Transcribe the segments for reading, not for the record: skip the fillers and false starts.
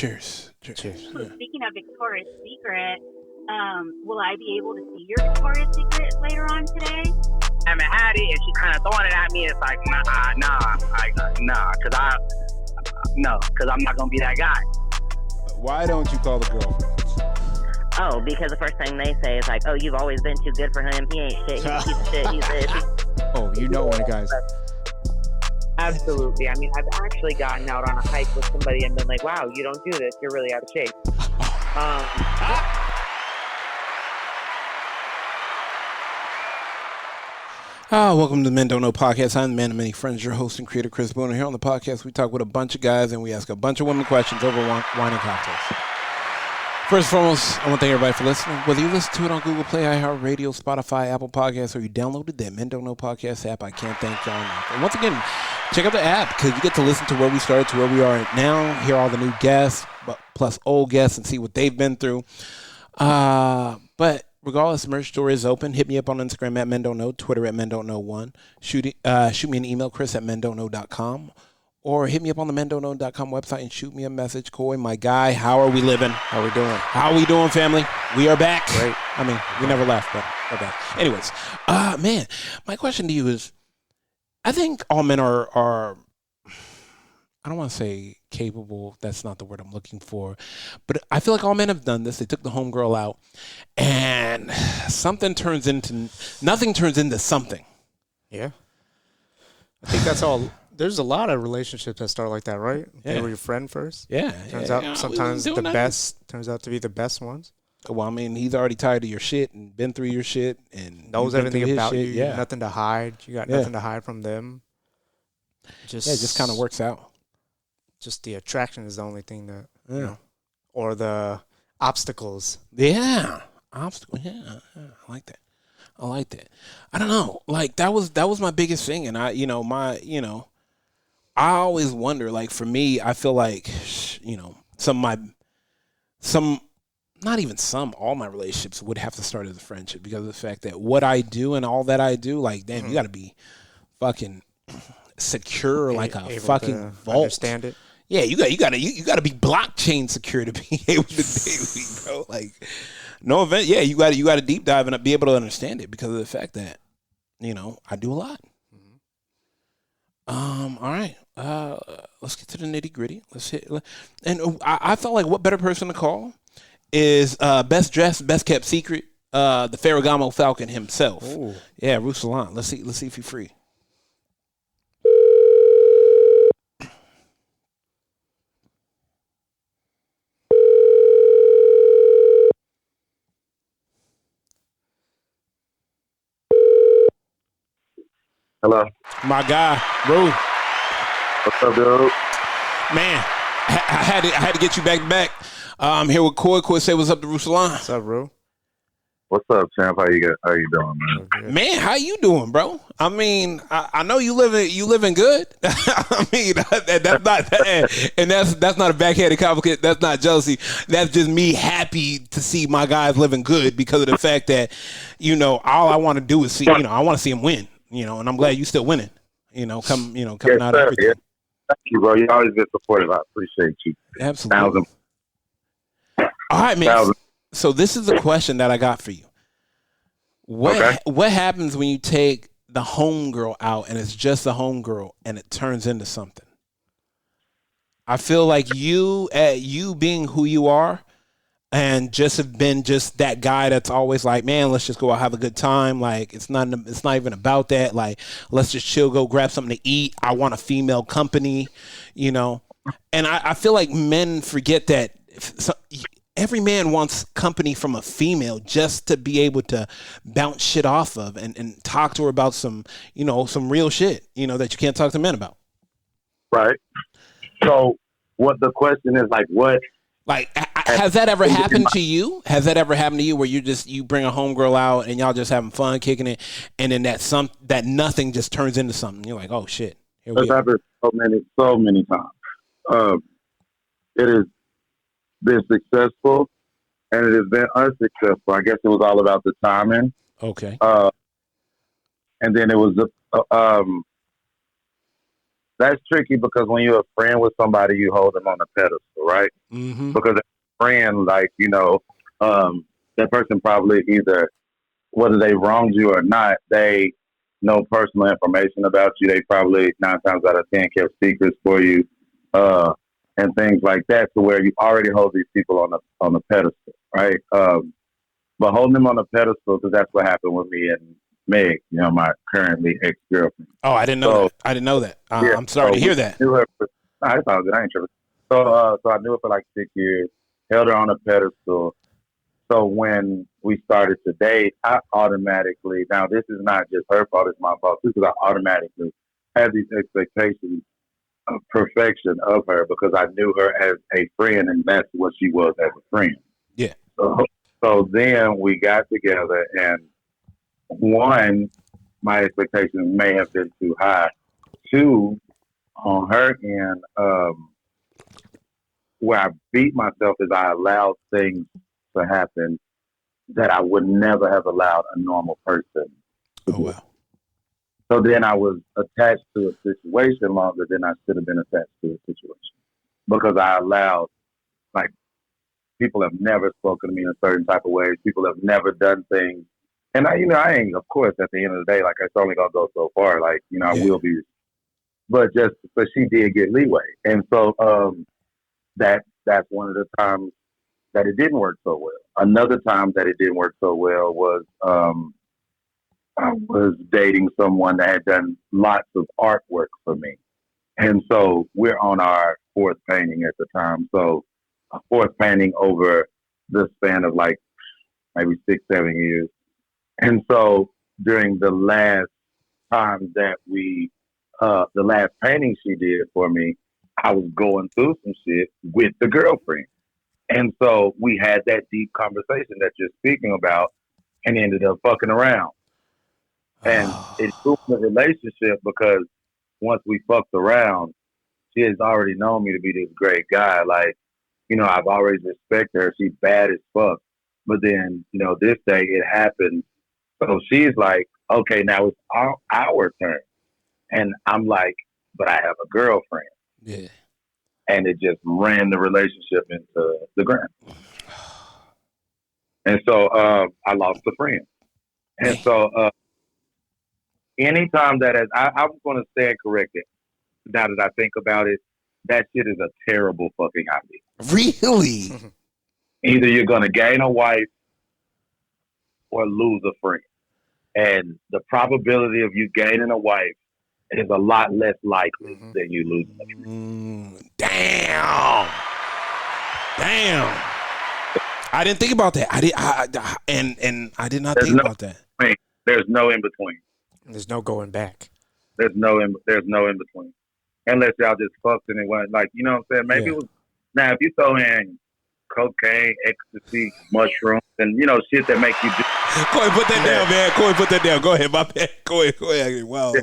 Cheers. Cheers. So speaking of Victoria's Secret, will I be able to see your Victoria's Secret later on today? I haven't had it, and she's kind of throwing it at me. It's like, because I'm not gonna be that guy. Why don't you call the girlfriend? Oh, because the first thing they say is like, "Oh, you've always been too good for him. He ain't shit. He's a piece of shit. He's this." Oh, you know one, guys. Absolutely. I mean, I've actually gotten out on a hike with somebody and been like, "Wow, you don't do this. You're really out of shape." Welcome to the Men Don't Know podcast. I'm the man of many friends, your host and creator, Chris Boone. Here on the podcast, we talk with a bunch of guys and we ask a bunch of women questions over wine and cocktails. First and foremost, I want to thank everybody for listening. Whether you listen to it on Google Play, iHeartRadio, Spotify, Apple Podcasts, or you downloaded that Men Don't Know podcast app, I can't thank y'all enough. And once again, check out the app because you get to listen to where we started to where we are now, hear all the new guests, plus old guests, and see what they've been through. But regardless, merch store is open. Hit me up on Instagram at Men Don't Know, Twitter at Men Don't Know 1. Shoot me an email, Chris at mendontknow.com. Or hit me up on the mendontknow.com website and shoot me a message. Coy, my guy, how are we living? How we doing? How we doing, family? We are back. Great. I mean, we never left, but we're back. Anyways, man, my question to you is, I think all men are I don't want to say capable. That's not the word I'm looking for. But I feel like all men have done this. They took the homegirl out, and nothing turns into something. Yeah. I think that's all. There's a lot of relationships that start like that, right? Yeah. They were your friend first. Yeah. Turns out sometimes the best turns out to be the best ones. Well, I mean, he's already tired of your shit and been through your shit and knows everything about you. Yeah. Nothing to hide. You got nothing to hide from them. It just kind of works out. Just the attraction is the only thing that, you know, or the obstacles. Yeah. Obstacle. Yeah. I like that. I don't know. Like that was my biggest thing. And I always wonder, like for me, I feel like, all my relationships would have to start as a friendship because of the fact that what I do and all that I do, like, damn, you got to be fucking secure like a fucking vault. Understand it. Yeah, you got to be blockchain secure to be able to date with me, bro. Like, no event. Yeah, you got to deep dive and be able to understand it because of the fact that, I do a lot. All right. Let's get to the nitty gritty. Let's hit. And I felt like what better person to call is best dressed, best kept secret, the Ferragamo Falcon himself. Ooh. Yeah, Ruisselant. Let's see if he's free. Hello. My guy, Rue. What's up, dude? Man, I had to get you back to back. I'm here with Coy. Coy, say what's up to Ruisselant. What's up, Rue? What's up, champ? How you doing, man? Man, how you doing, bro? I mean, I know you living good. I mean, that's not, and that's not a backhanded compliment. That's not jealousy. That's just me happy to see my guys living good because of the fact that, all I want to do is see, I want to see him win. And I'm glad you still winning. Coming out of everything. Yeah. Thank you, bro. You always been supportive. I appreciate you. Absolutely. All right, man. So this is the question that I got for you. What happens when you take the homegirl out and it's just the homegirl and it turns into something? I feel like you being who you are and just have been just that guy that's always like, man, let's just go out, have a good time. Like it's not even about that. Like, let's just chill, go grab something to eat. I want a female company, And I feel like men forget that every man wants company from a female just to be able to bounce shit off of and talk to her about some real shit, that you can't talk to men about. Right. So what the question is, like, what? Like, has that ever happened to you? Has that ever happened to you where you bring a homegirl out and y'all just having fun, kicking it, and then that nothing just turns into something? You're like, oh shit. It's happened so many times. It has been successful and it has been unsuccessful. I guess it was all about the timing. Okay. And then it was that's tricky because when you're a friend with somebody, you hold them on a pedestal, right? Mm-hmm. Because a friend, like, that person probably either, whether they wronged you or not, they know personal information about you. They probably 9 times out of 10 kept secrets for you, and things like that, to where you already hold these people on the pedestal, right? But holding them on a pedestal, because that's what happened with me and Meg, my currently ex-girlfriend. Oh, I didn't know that. I didn't know that. Yeah, I'm sorry to hear that. I thought that I ain't tripping. So I knew her for like 6 years, held her on a pedestal. So when we started to date, I automatically, now this is not just her fault, it's my fault, because I automatically had these expectations of perfection of her because I knew her as a friend, and that's what she was as a friend. Yeah. So then we got together, and one, my expectations may have been too high. Two, on her end, where I beat myself is I allowed things to happen that I would never have allowed a normal person to do. Wow. So then I was attached to a situation longer than I should have been attached to a situation because I allowed, like, people have never spoken to me in a certain type of way. People have never done things. And I ain't, of course, at the end of the day, like, it's only going to go so far. Like, I will be, but she did get leeway. And so, that's one of the times that it didn't work so well. Another time that it didn't work so well was, I was dating someone that had done lots of artwork for me. And so we're on our 4th painting at the time. So a 4th painting over the span of like maybe 6-7 years. And so during the last time that the last painting she did for me, I was going through some shit with the girlfriend. And so we had that deep conversation that you're speaking about and ended up fucking around. And it ruined the relationship because once we fucked around, she has already known me to be this great guy. Like, I've always respected her. She's bad as fuck. But then, this day it happened. So she's like, okay, now it's our turn. And I'm like, but I have a girlfriend. Yeah. And it just ran the relationship into the ground. And so I lost a friend. And so anytime that I'm going to stand corrected, now that I think about it, that shit is a terrible fucking idea. Really? Either you're going to gain a wife or lose a friend. And the probability of you gaining a wife is a lot less likely than you losing a friend. Damn. I didn't think about that. I did not think about that. There's no in between. There's no going back. There's no in between. Unless y'all just fucked and it went like, you know what I'm saying? Maybe it was, now if you throw in cocaine, ecstasy, mushrooms, and shit that make you do. Corey, put that down, man. Corey, put that down. Go ahead, my bad. Corey. Wow.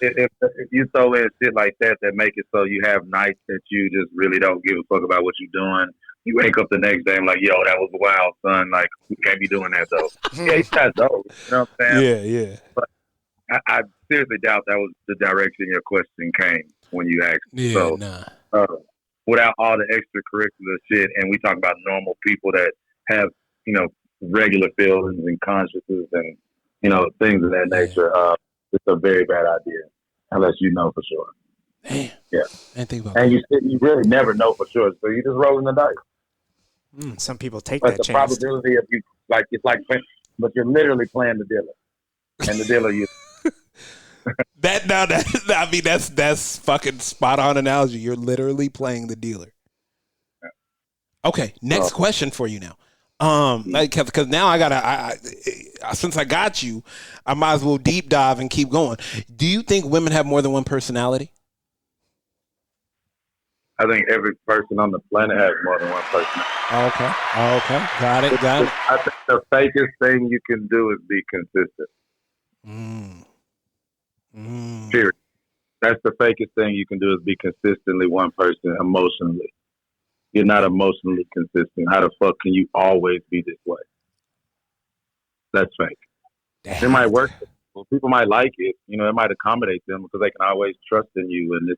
If you throw in shit like that make it so you have nights that you just really don't give a fuck about what you're doing. You wake up the next day and like, yo, that was wild, son. Like, we can't be doing that though. Yeah, you got those. You know what I'm saying? Yeah. But I seriously doubt that was the direction your question came when you asked. Yeah, so, nah. Without all the extracurricular shit, and we talk about normal people that have, regular feelings and consciences and, things of that nature, it's a very bad idea, unless you know for sure. Damn. Yeah. I didn't think about and that. you really never know for sure, so you just rolling the dice. Some people take But that the chance. probability of you, like, it's like, but you're literally playing the dealer. And the dealer, you. That's fucking spot on analogy. You're literally playing the dealer. Okay, next question for you now. Because now I since I got you, I might as well deep dive and keep going. Do you think women have more than one personality? I think every person on the planet has more than one personality. Okay. Got it. I think the fakest thing you can do is be consistent. Period. That's the fakest thing you can do is be consistently one person emotionally. You're not emotionally consistent. How the fuck can you always be this way? That's fake. It might work Well, people might like it. You know, it might accommodate them because they can always trust in you and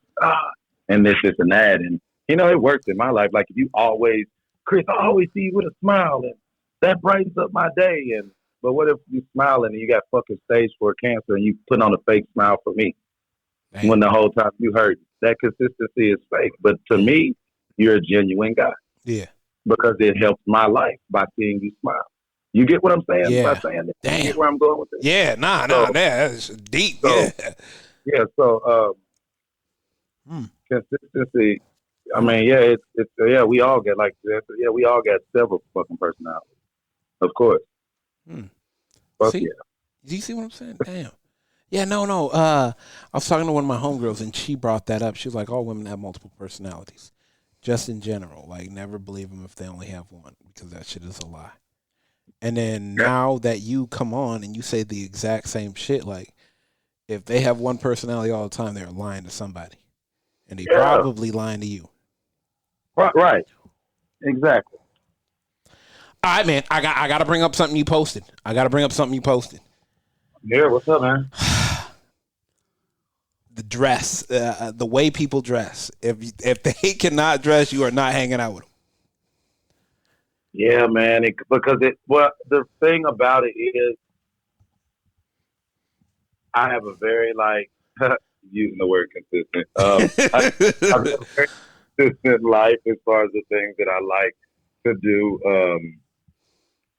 this and that. And, you know, it works in my life. Like, if you always, Chris, I always see you with a smile, and that brightens up my day. But what if you smiling and you got fucking stage 4 cancer and you put on a fake smile for me? Damn. When the whole time you hurt? That consistency is fake. But to me, you're a genuine guy. Yeah. Because it helps my life by seeing you smile. You get what I'm saying? Yeah. By saying that? Damn. You get where I'm going with this? Yeah, that's deep. So, consistency. I mean, we all get like that. Yeah, we all got several fucking personalities. Of course. See? Yeah. Do you see what I'm saying? Damn. Yeah, no. I was talking to one of my homegirls, and she brought that up. She was like, all women have multiple personalities. Just in general. Like, never believe them if they only have one, because that shit is a lie. And then now that you come on and you say the exact same shit, like, if they have one personality all the time, they're lying to somebody. And they probably lying to you. Right. Exactly. All right, man. I got to bring up something you posted. Yeah, what's up, man? The dress, the way people dress. If they cannot dress, you are not hanging out with them. Yeah, man. The thing about it is, I have a very, like, using the word consistent. I have a very consistent life as far as the things that I like to do.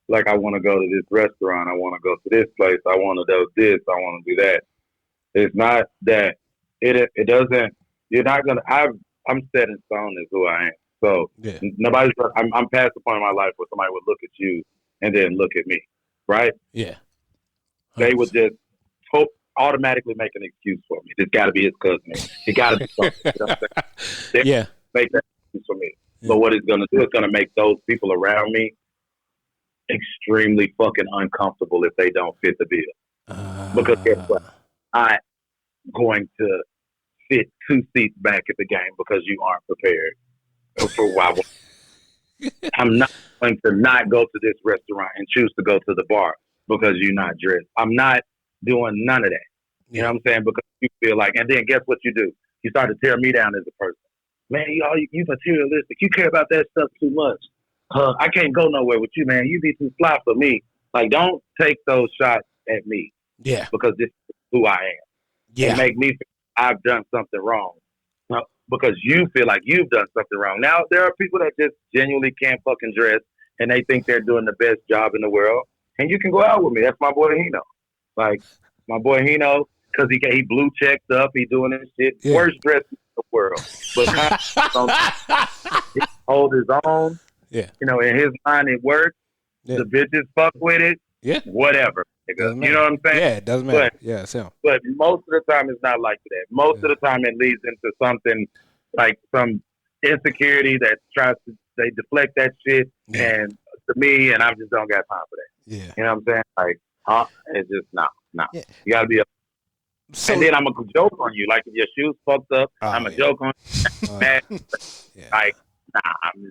Like, I want to go to this restaurant. I want to go to this place. I want to do this. I want to do that. It's not that it doesn't. You're not gonna. I'm set in stone as who I am. So nobody's. I'm past the point in my life where somebody would look at you and then look at me, right? Yeah. 100%. They would just automatically make an excuse for me. It's got to be his cousin. It got to be something. You know what I'm saying? Make that excuse for me. Yeah. But what it's going to do is going to make those people around me extremely fucking uncomfortable if they don't fit the bill. Because guess what? I'm going to sit 2 seats back at the game because you aren't prepared for what I'm not going to not go to this restaurant and choose to go to the bar because you're not dressed. I'm not doing none of that. You know what I'm saying? Because you feel like, and then guess what you do? You start to tear me down as a person. Man, you materialistic. You care about that stuff too much. I can't go nowhere with you, man. You be too fly for me. Like, don't take those shots at me. Yeah. Because this is who I am. Yeah. And make me feel I've done something wrong. Because you feel like you've done something wrong. Now, there are people that just genuinely can't fucking dress, and they think they're doing the best job in the world. And you can go out with me. That's my boy Hino. Like, my boy Hino, because he blue checked up. He doing this shit. Yeah. Worst dressed in the world. But he hold his own. Yeah. You know, in his mind, it works. Yeah. The bitches fuck with it. Yeah. Whatever. You know what I'm saying? Yeah, it doesn't matter. But most of the time, it's not like that. Most of the time, it leads into something like some insecurity that they deflect that shit and to me, and I just don't got time for that. Yeah. You know what I'm saying? Like, it's just, no. Yeah. You got to be so, and then I'm going to joke on you. Like, if your shoes fucked up, I'm going to joke on you. Like, I'm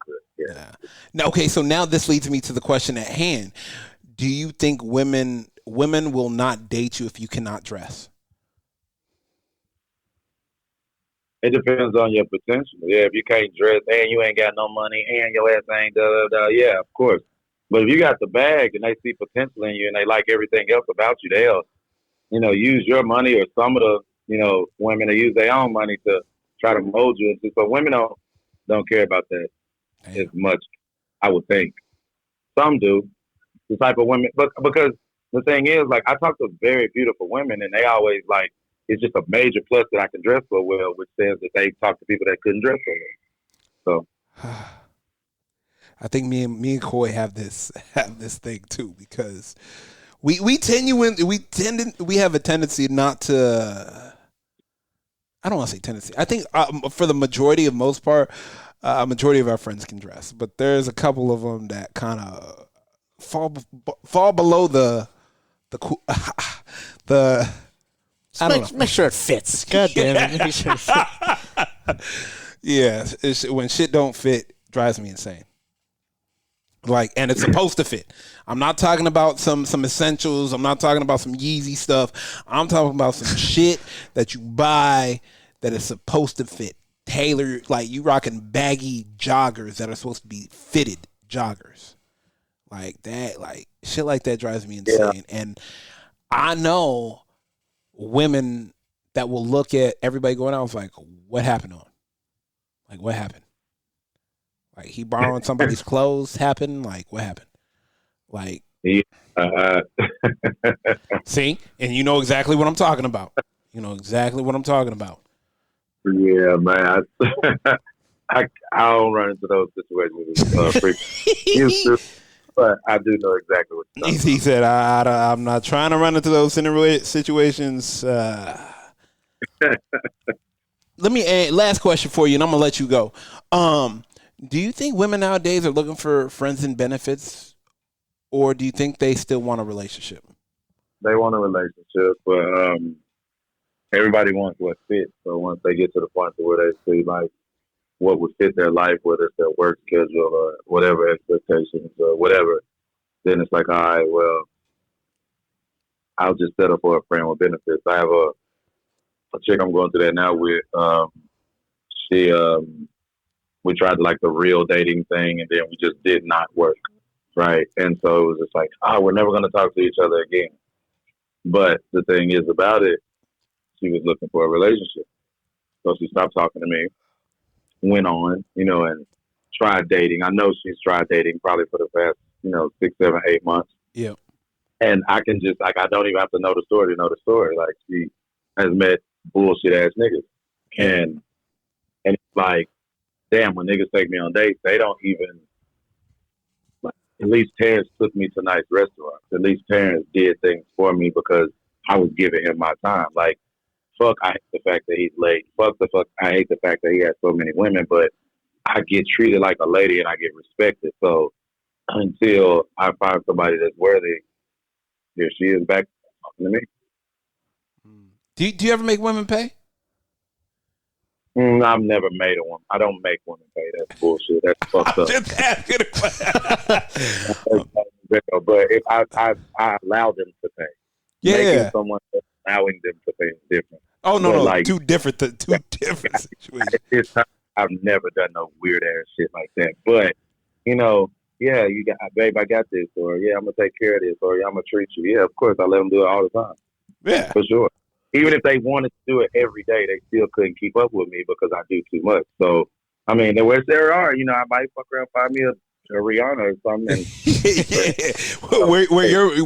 good. Yeah. Now, okay, so now this leads me to the question at hand. Do you think women will not date you if you cannot dress? It depends on your potential. Yeah, if you can't dress and you ain't got no money and your ass ain't yeah, of course. But if you got the bag and they see potential in you and they like everything else about you, they'll, use your money, or some of the, women that use their own money to try to mold you into. So women don't care about that as much, I would think. Some do. The type of women, but because the thing is, like, I talk to very beautiful women, and they always like, it's just a major plus that I can dress so well, which says that they talk to people that couldn't dress so well. So, I think me and Coy have this thing too, because we have a tendency not to. I don't want to say tendency. I think for the majority of majority of our friends can dress, but there's a couple of them that kind of fall below the make sure it fits. God damn it. Make sure it fits. Yeah. When shit don't fit, drives me insane. Like, and it's supposed to fit. I'm not talking about some essentials. I'm not talking about some Yeezy stuff. I'm talking about some shit that you buy that is supposed to fit. Tailored, like you rocking baggy joggers that are supposed to be fitted joggers. Like that, like shit like that drives me insane. Yeah. And I know women that will look at everybody going out and like, what happened to him? Like, what happened? Like he borrowing somebody's clothes happened? Like what happened? Like see? And you know exactly what I'm talking about. You know exactly what I'm talking about. Yeah, man. I don't run into those situations but I do know exactly what you're talking about. He said, I'm not trying to run into those situations. Let me last question for you, and I'm going to let you go. Do you think women nowadays are looking for friends and benefits, or do you think they still want a relationship? They want a relationship, but everybody wants what fits. So once they get to the point where they see like what would fit their life, whether it's their work schedule or whatever expectations or whatever, then it's like, all right, well, I'll just settle for a friend with benefits. I have a chick I'm going through that now with. We tried like the real dating thing, and then we just did not work, right? And so it was just like, we're never going to talk to each other again. But the thing is about it, she was looking for a relationship. So she stopped talking to me, went on, and tried dating. I know she's tried dating probably for the past, 6, 7, 8 months. Yeah. And I can just, I don't even have to know the story to know the story. Like, she has met bullshit ass niggas. And it's like, damn, when niggas take me on dates, they don't even, like, at least Terrence took me to nice restaurants. At least Terrence did things for me because I was giving him my time. Like, fuck, I hate the fact that he's late. Fuck, I hate the fact that he has so many women, but I get treated like a lady and I get respected. So until I find somebody that's worthy, here she is back talking to me. Do you ever make women pay? I've never made a woman. I don't make women pay. That's bullshit. That's fucked up. Just asking a question. But if I allow them to pay. Yeah. Making someone allowing them to pay is different. Oh no, like, two different situations. I've never done no weird ass shit like that. But yeah, you got, babe, I got this, or yeah, I'm gonna take care of this, or yeah, I'm gonna treat you. Yeah, of course, I let them do it all the time. Yeah, for sure. Even if they wanted to do it every day, they still couldn't keep up with me because I do too much. So, I mean, where there are, I might fuck around, find me a Rihanna or something.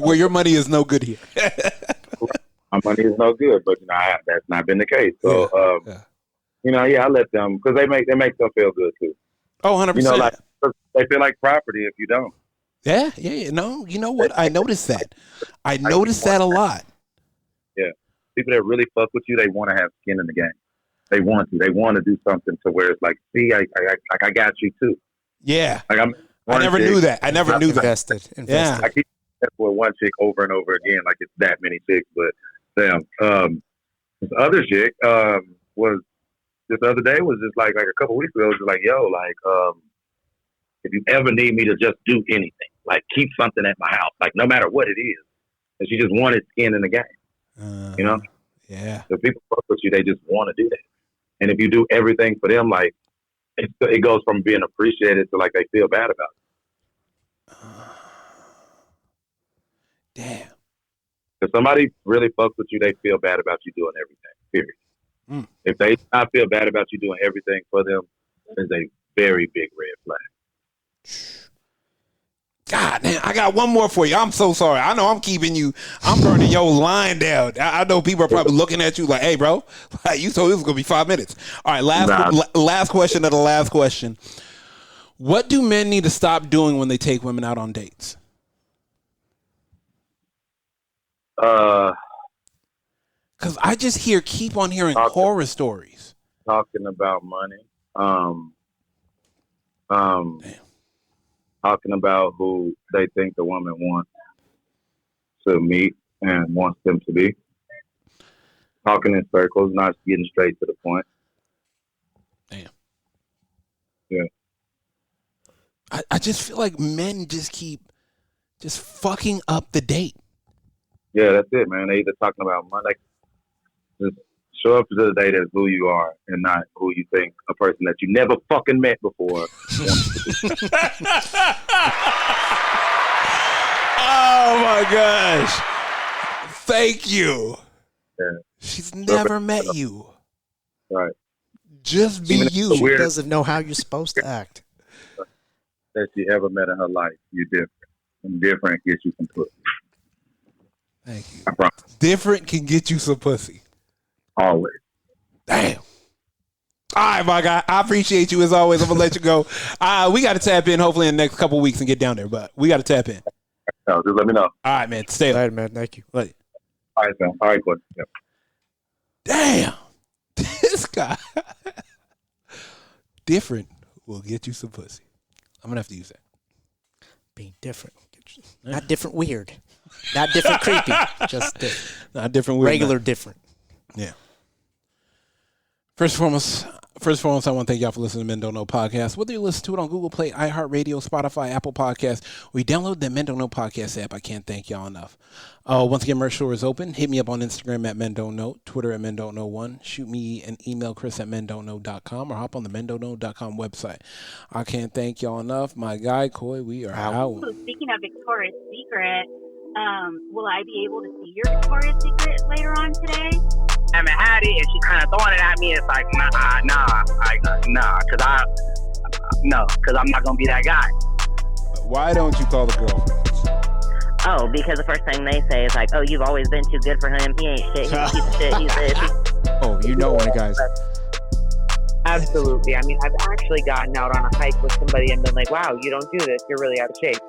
where your money is no good here. My money is no good, but that's not been the case. So, I let them because they make them feel good too. Oh, 100%. Like they feel like property if you don't. Yeah. No, you know what? I noticed that. I noticed that a lot. Yeah. People that really fuck with you, they want to have skin in the game. They want to. They want to do something to where it's like, see, I got you too. Yeah. Like I never knew that. Invested. Yeah. I keep with one chick over and over again, like it's that many chicks. But damn, this other chick was this other day was just like a couple weeks ago. It was just like, yo, like if you ever need me to just do anything, like keep something at my house, like no matter what it is. And she just wanted skin in the game. Yeah. If people fuck with you, they just want to do that. And if you do everything for them, like it goes from being appreciated to like they feel bad about it. Damn. If somebody really fucks with you, they feel bad about you doing everything. Period. If they not feel bad about you doing everything for them, it's a very big red flag. God damn, I got one more for you. I'm so sorry. I know I'm burning your line down. I know people are probably looking at you like, hey, bro, like, you told this was going to be 5 minutes. All right, last question of the last question. What do men need to stop doing when they take women out on dates? Because I just keep on hearing horror stories. Talking about money. Damn. Talking about who they think the woman wants to meet and wants them to be. Talking in circles, not getting straight to the point. Damn. Yeah. I just feel like men just keep just fucking up the date. Yeah, that's it, man. They either talking about money. Like, just show up to the date as who you are and not who you think a person that you never fucking met before. Oh my gosh. Thank you. Yeah. She's never met you. Right. Just be you. She doesn't know how you're supposed to act. That she ever met in her life. You're different. And different gets you some pussy. Thank you. I promise. Different can get you some pussy. Always. Damn. All right, my guy. I appreciate you as always. I'm gonna let you go. We got to tap in hopefully in the next couple weeks and get down there, but we got to tap in. No, just let me know. All right, man. Stay up. All right, man. Thank you. All right, man. All right, good. Yep. Damn. This guy. Different will get you some pussy. I'm gonna have to use that. Being different. Not different weird. Not different creepy. Just different. Not different weird. Regular different. Yeah. First and foremost, I want to thank y'all for listening to Men Don't Know Podcast. Whether you listen to it on Google Play, iHeartRadio, Spotify, Apple Podcasts, or you download the Men Don't Know Podcast app, I can't thank y'all enough. Once again, merch store is open. Hit me up on Instagram at Men Don't Know, Twitter at Men Don't Know 1. Shoot me an email, chris@mendontknow.com, or hop on the mendontknow.com website. I can't thank y'all enough. My guy, Coy, we are out. So speaking of Victoria's Secret, will I be able to see your Victoria's Secret later on today? I haven't had it, and she kind of throwing it at me. It's like, nah, because I'm not gonna be that guy. Why don't you call the girlfriend? Oh, because the first thing they say is like, oh, you've always been too good for him. He ain't shit. He's a piece of shit. He's this. Oh, you know one, guys. Absolutely. I mean, I've actually gotten out on a hike with somebody and been like, wow, you don't do this. You're really out of shape.